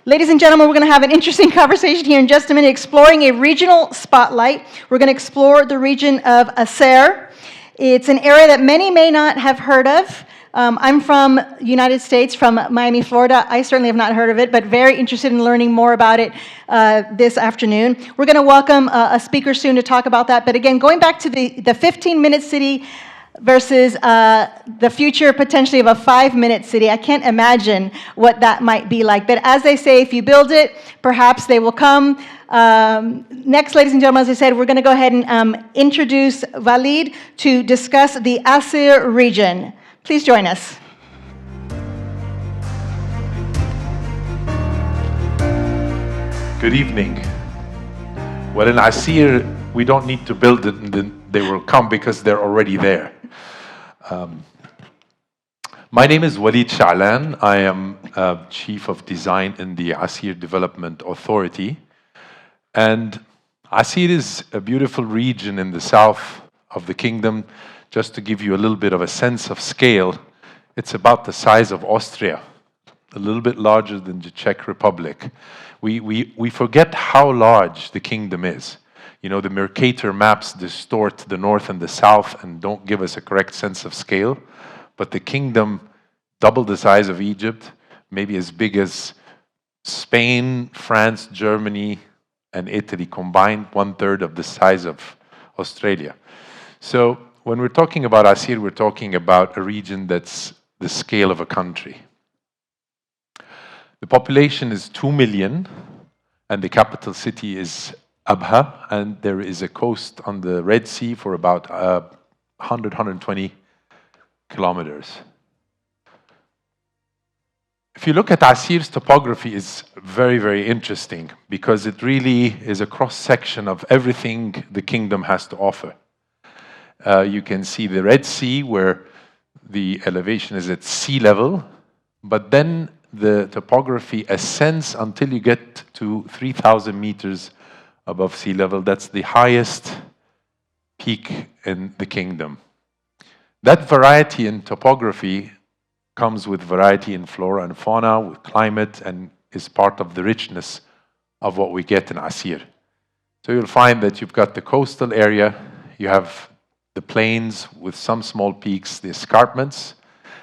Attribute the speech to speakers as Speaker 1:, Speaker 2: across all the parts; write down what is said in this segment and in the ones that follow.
Speaker 1: Ladies and gentlemen, we're going to have an interesting conversation here in just a minute, exploring a regional spotlight. We're going to explore the region of Aseer. It's an area that many may not have heard of. I'm from the United States, from Miami, Florida. I certainly have not heard of it, but very interested in learning more about it this afternoon. We're going to welcome a speaker soon to talk about that. But again, going back to the 15-minute city versus the future potentially of a 5-minute city. I can't imagine what that might be like. But as they say, if you build it, perhaps they will come. Next, ladies and gentlemen, as I said, we're going to go ahead and introduce Waleed to discuss the Aseer region. Please join us.
Speaker 2: Good evening. Well, in Aseer, we don't need to build it, and then they will come because they're already there. My name is Waleed Shaalan. I am Chief of Design in the Aseer Development Authority. And Aseer is a beautiful region in the south of the kingdom. Just to give you a little bit of a sense of scale, it's about the size of Austria, a little bit larger than the Czech Republic. We forget how large the kingdom is. You know, the Mercator maps distort the north and the south and don't give us a correct sense of scale. But the kingdom, double the size of Egypt, maybe as big as Spain, France, Germany, and Italy combined, 1/3 of the size of Australia. So when we're talking about Aseer, we're talking about a region that's the scale of a country. The population is 2 million, and the capital city is Abha, and there is a coast on the Red Sea for about 120 kilometers. If you look at Aseer's topography, it's very, very interesting because it really is a cross-section of everything the kingdom has to offer. You can see the Red Sea, where the elevation is at sea level, but then the topography ascends until you get to 3,000 meters above sea level. That's the highest peak in the kingdom. That variety in topography comes with variety in flora and fauna, with climate, and is part of the richness of what we get in Aseer. So you'll find that you've got the coastal area, you have the plains with some small peaks, the escarpments,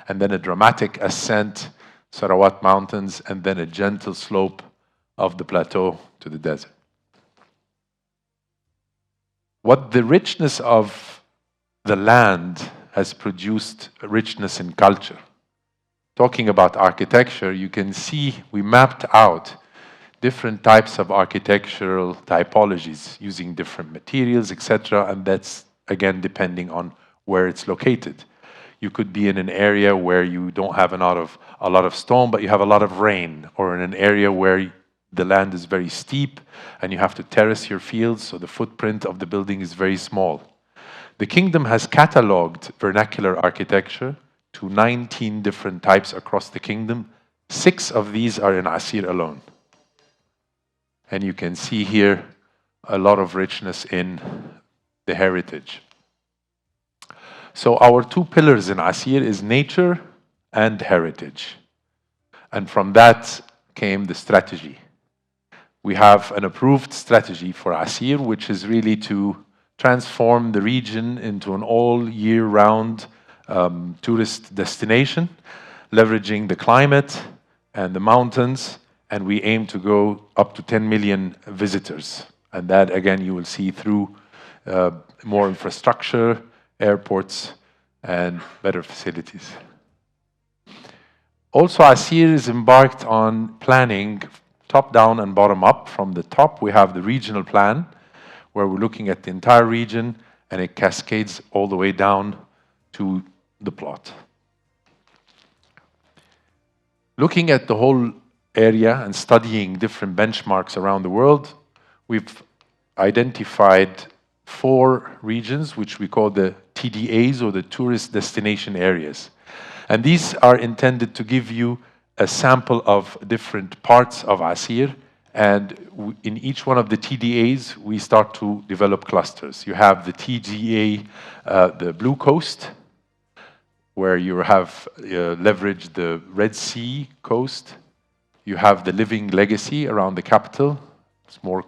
Speaker 2: and then a dramatic ascent, Sarawat Mountains, and then a gentle slope of the plateau to the desert. What the richness of the land has produced a richness in culture. Talking about architecture, you can see we mapped out different types of architectural typologies using different materials, etc. And that's, again, depending on where it's located. You could be in an area where you don't have a lot of stone, but you have a lot of rain, or in an area where the land is very steep and you have to terrace your fields, so the footprint of the building is very small. The kingdom has catalogued vernacular architecture to 19 different types across the kingdom. 6 of these are in Aseer alone. And you can see here a lot of richness in the heritage. So our 2 pillars in Aseer is nature and heritage. And from that came the strategy. We have an approved strategy for Aseer, which is really to transform the region into an all-year-round tourist destination, leveraging the climate and the mountains, and we aim to go up to 10 million visitors. And that, again, you will see through more infrastructure, airports, and better facilities. Also, Aseer is embarked on planning top-down and bottom-up. From the top, we have the regional plan, where we're looking at the entire region, and it cascades all the way down to the plot. Looking at the whole area and studying different benchmarks around the world, we've identified 4 regions, which we call the TDAs, or the tourist destination areas. And these are intended to give you a sample of different parts of Aseer, and in each one of the TDAs, we start to develop clusters. You have the TDA, the Blue Coast, where you have leveraged the Red Sea coast. You have the living legacy around the capital. It's more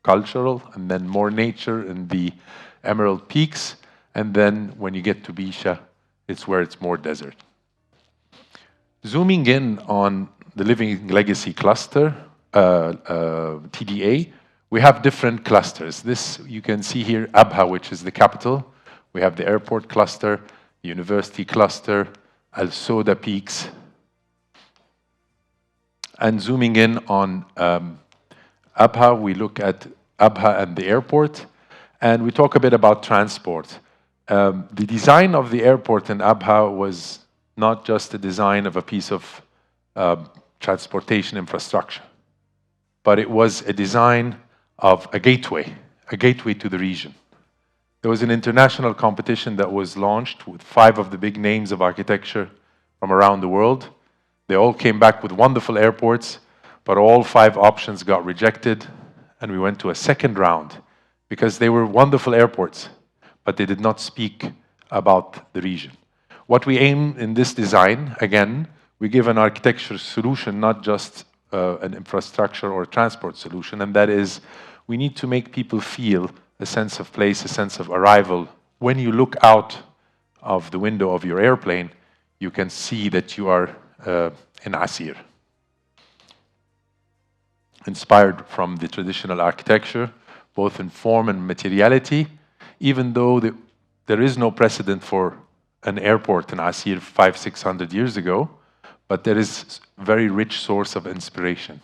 Speaker 2: cultural, and then more nature in the Emerald Peaks. And then when you get to Bisha, it's where it's more desert. Zooming in on the living legacy cluster, TDA, we have different clusters. This, you can see here, Abha, which is the capital. We have the airport cluster, university cluster, Al Soda Peaks. And zooming in on Abha, we look at Abha and the airport, and we talk a bit about transport. The design of the airport in Abha was not just the design of a piece of transportation infrastructure, but it was a design of a gateway to the region. There was an international competition that was launched with 5 of the big names of architecture from around the world. They all came back with wonderful airports, but all 5 options got rejected, and we went to a second round because they were wonderful airports, but they did not speak about the region. What we aim in this design, again, we give an architecture solution, not just an infrastructure or transport solution, and that is we need to make people feel a sense of place, a sense of arrival. When you look out of the window of your airplane, you can see that you are in Aseer. Inspired from the traditional architecture, both in form and materiality, even though there is no precedent for an airport in Aseer 500-600 years ago, but there is a very rich source of inspiration.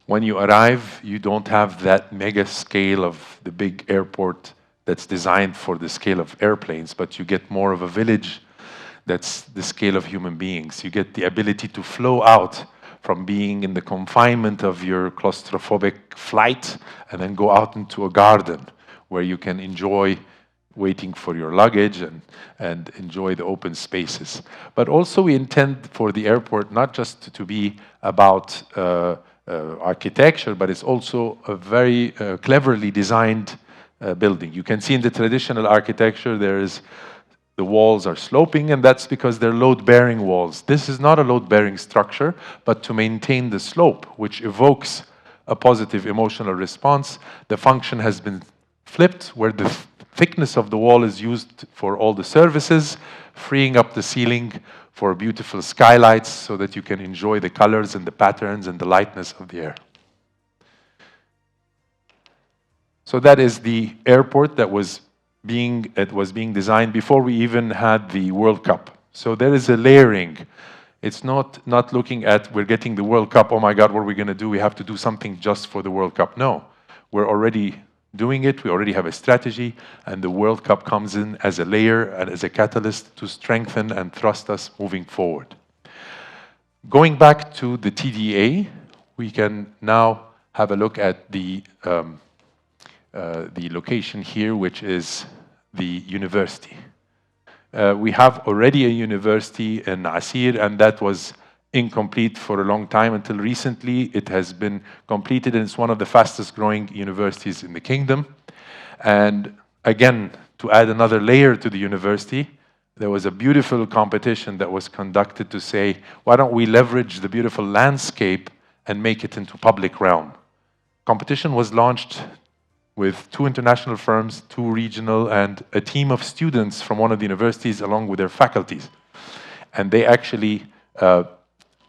Speaker 2: When you arrive, you don't have that mega scale of the big airport that's designed for the scale of airplanes, but you get more of a village that's the scale of human beings. You get the ability to flow out from being in the confinement of your claustrophobic flight and then go out into a garden where you can enjoy waiting for your luggage and enjoy the open spaces. But also we intend for the airport not just to be about architecture, but it's also a very cleverly designed building. You can see in the traditional architecture the walls are sloping, and that's because they're load-bearing walls. This is not a load-bearing structure, but to maintain the slope, which evokes a positive emotional response, the function has been flipped, where the thickness of the wall is used for all the services, freeing up the ceiling for beautiful skylights so that you can enjoy the colors and the patterns and the lightness of the air. So that is the airport that was being designed before we even had the World Cup. So there is a layering. It's not looking at, we're getting the World Cup, oh my God, what are we going to do? We have to do something just for the World Cup. No, we're already doing it. We already have a strategy, and the World Cup comes in as a layer and as a catalyst to strengthen and thrust us moving forward. Going back to the TDA, we can now have a look at the location here, which is the university. We have already a university in Aseer, and that was incomplete for a long time until recently. It has been completed, and it's one of the fastest growing universities in the kingdom. And again, to add another layer to the university, there was a beautiful competition that was conducted to say, why don't we leverage the beautiful landscape and make it into public realm? Competition was launched with 2 international firms, 2 regional, and a team of students from one of the universities along with their faculties. And they actually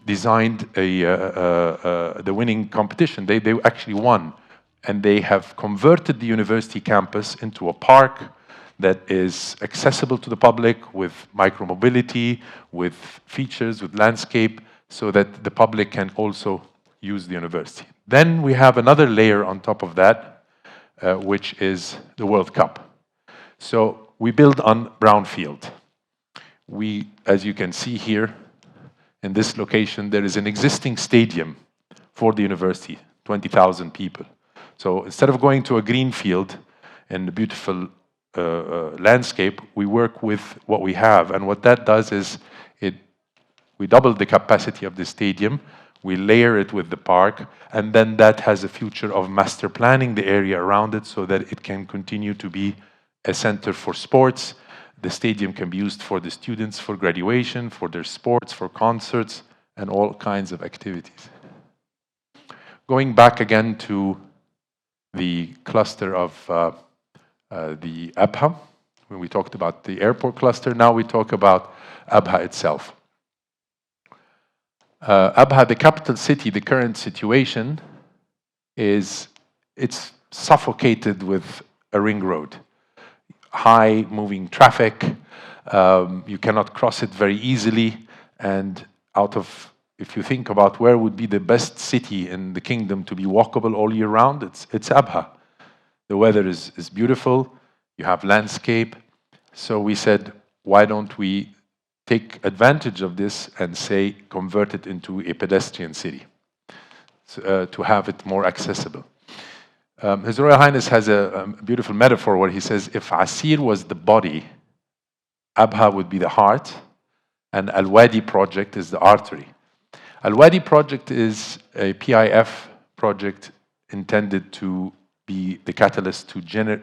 Speaker 2: designed the winning competition. They actually won. And they have converted the university campus into a park that is accessible to the public with micromobility, with features, with landscape, so that the public can also use the university. Then we have another layer on top of that, which is the World Cup. So we build on brownfield. We, as you can see here, in this location, there is an existing stadium for the university, 20,000 people. So instead of going to a green field and the beautiful landscape, we work with what we have. And what that does is we double the capacity of the stadium, we layer it with the park, and then that has a future of master planning the area around it so that it can continue to be a center for sports. the stadium can be used for the students, for graduation, for their sports, for concerts, and all kinds of activities. Going back again to the cluster of the Abha, when we talked about the airport cluster, now we talk about Abha itself. Abha, the capital city, the current situation is it's suffocated with a ring road. High moving traffic, you cannot cross it very easily, and if you think about where would be the best city in the kingdom to be walkable all year round, it's Abha. The weather is beautiful, you have landscape, so we said, why don't we take advantage of this and say, convert it into a pedestrian city, to have it more accessible. His Royal Highness has a beautiful metaphor where he says, if Aseer was the body, Abha would be the heart, and Alwadi project is the artery. Alwadi project is a PIF project intended to be the catalyst to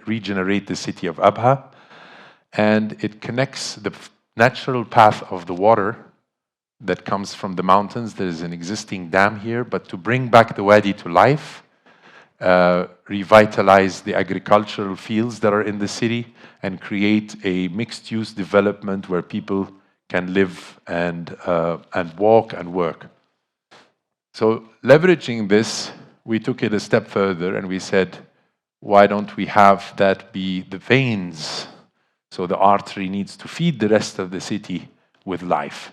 Speaker 2: regenerate the city of Abha, and it connects the natural path of the water that comes from the mountains. There is an existing dam here, but to bring back the Wadi to life, revitalize the agricultural fields that are in the city, and create a mixed-use development where people can live and walk and work. So leveraging this, we took it a step further and we said, why don't we have that be the veins? So the artery needs to feed the rest of the city with life.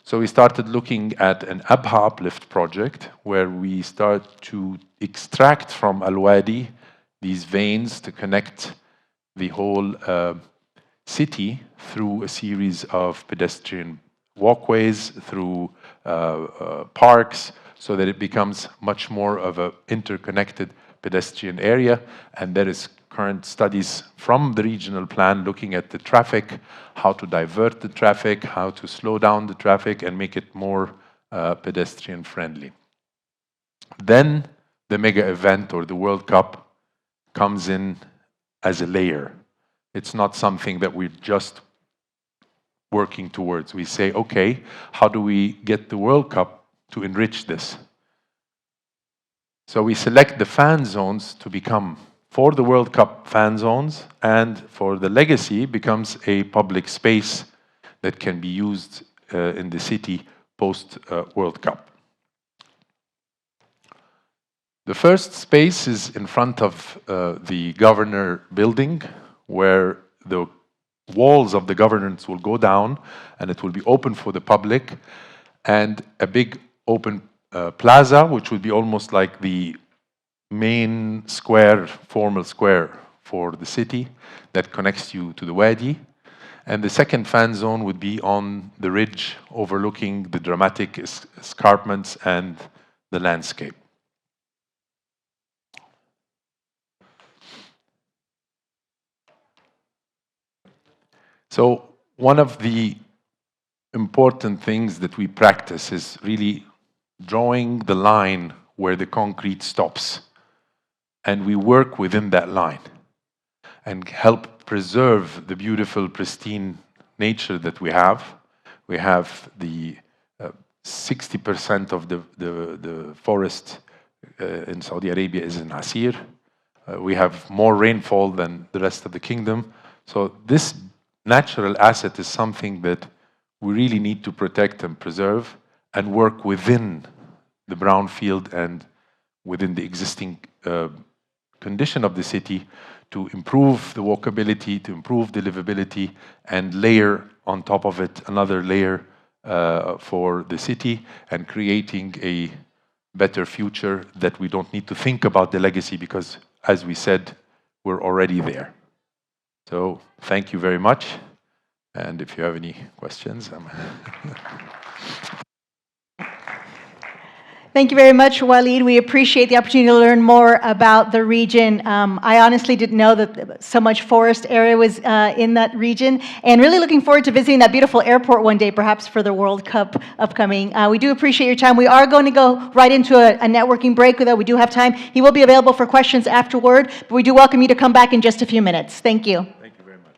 Speaker 2: So we started looking at an Abha uplift project where we start to extract from Alwadi these veins to connect the whole city through a series of pedestrian walkways, through parks, so that it becomes much more of an interconnected pedestrian area. And there is current studies from the regional plan looking at the traffic, how to divert the traffic, how to slow down the traffic and make it more pedestrian friendly. Then the mega event or the World Cup comes in as a layer. It's not something that we're just working towards. We say, okay, how do we get the World Cup to enrich this? So we select the fan zones to become, for the World Cup, fan zones, and for the legacy becomes a public space that can be used in the city post World Cup. The first space is in front of the governor building, where the walls of the governance will go down and it will be open for the public, and a big open plaza, which would be almost like the main square, formal square for the city that connects you to the Wadi. And the second fan zone would be on the ridge overlooking the dramatic escarpments and the landscape. So one of the important things that we practice is really drawing the line where the concrete stops. And we work within that line and help preserve the beautiful, pristine nature that we have. We have the 60% of the forest in Saudi Arabia is in Aseer. We have more rainfall than the rest of the kingdom. So this natural asset is something that we really need to protect and preserve and work within the brownfield and within the existing condition of the city to improve the walkability, to improve the livability, and layer on top of it another layer for the city, and creating a better future that we don't need to think about the legacy because, as we said, we're already there. So thank you very much. And if you have any questions,
Speaker 1: Thank you very much, Waleed. We appreciate the opportunity to learn more about the region. I honestly didn't know that so much forest area was in that region, and really looking forward to visiting that beautiful airport one day, perhaps for the World Cup upcoming. We do appreciate your time. We are going to go right into a networking break, though we do have time. He will be available for questions afterward, but we do welcome you to come back in just a few minutes. Thank you.
Speaker 2: Thank you very much.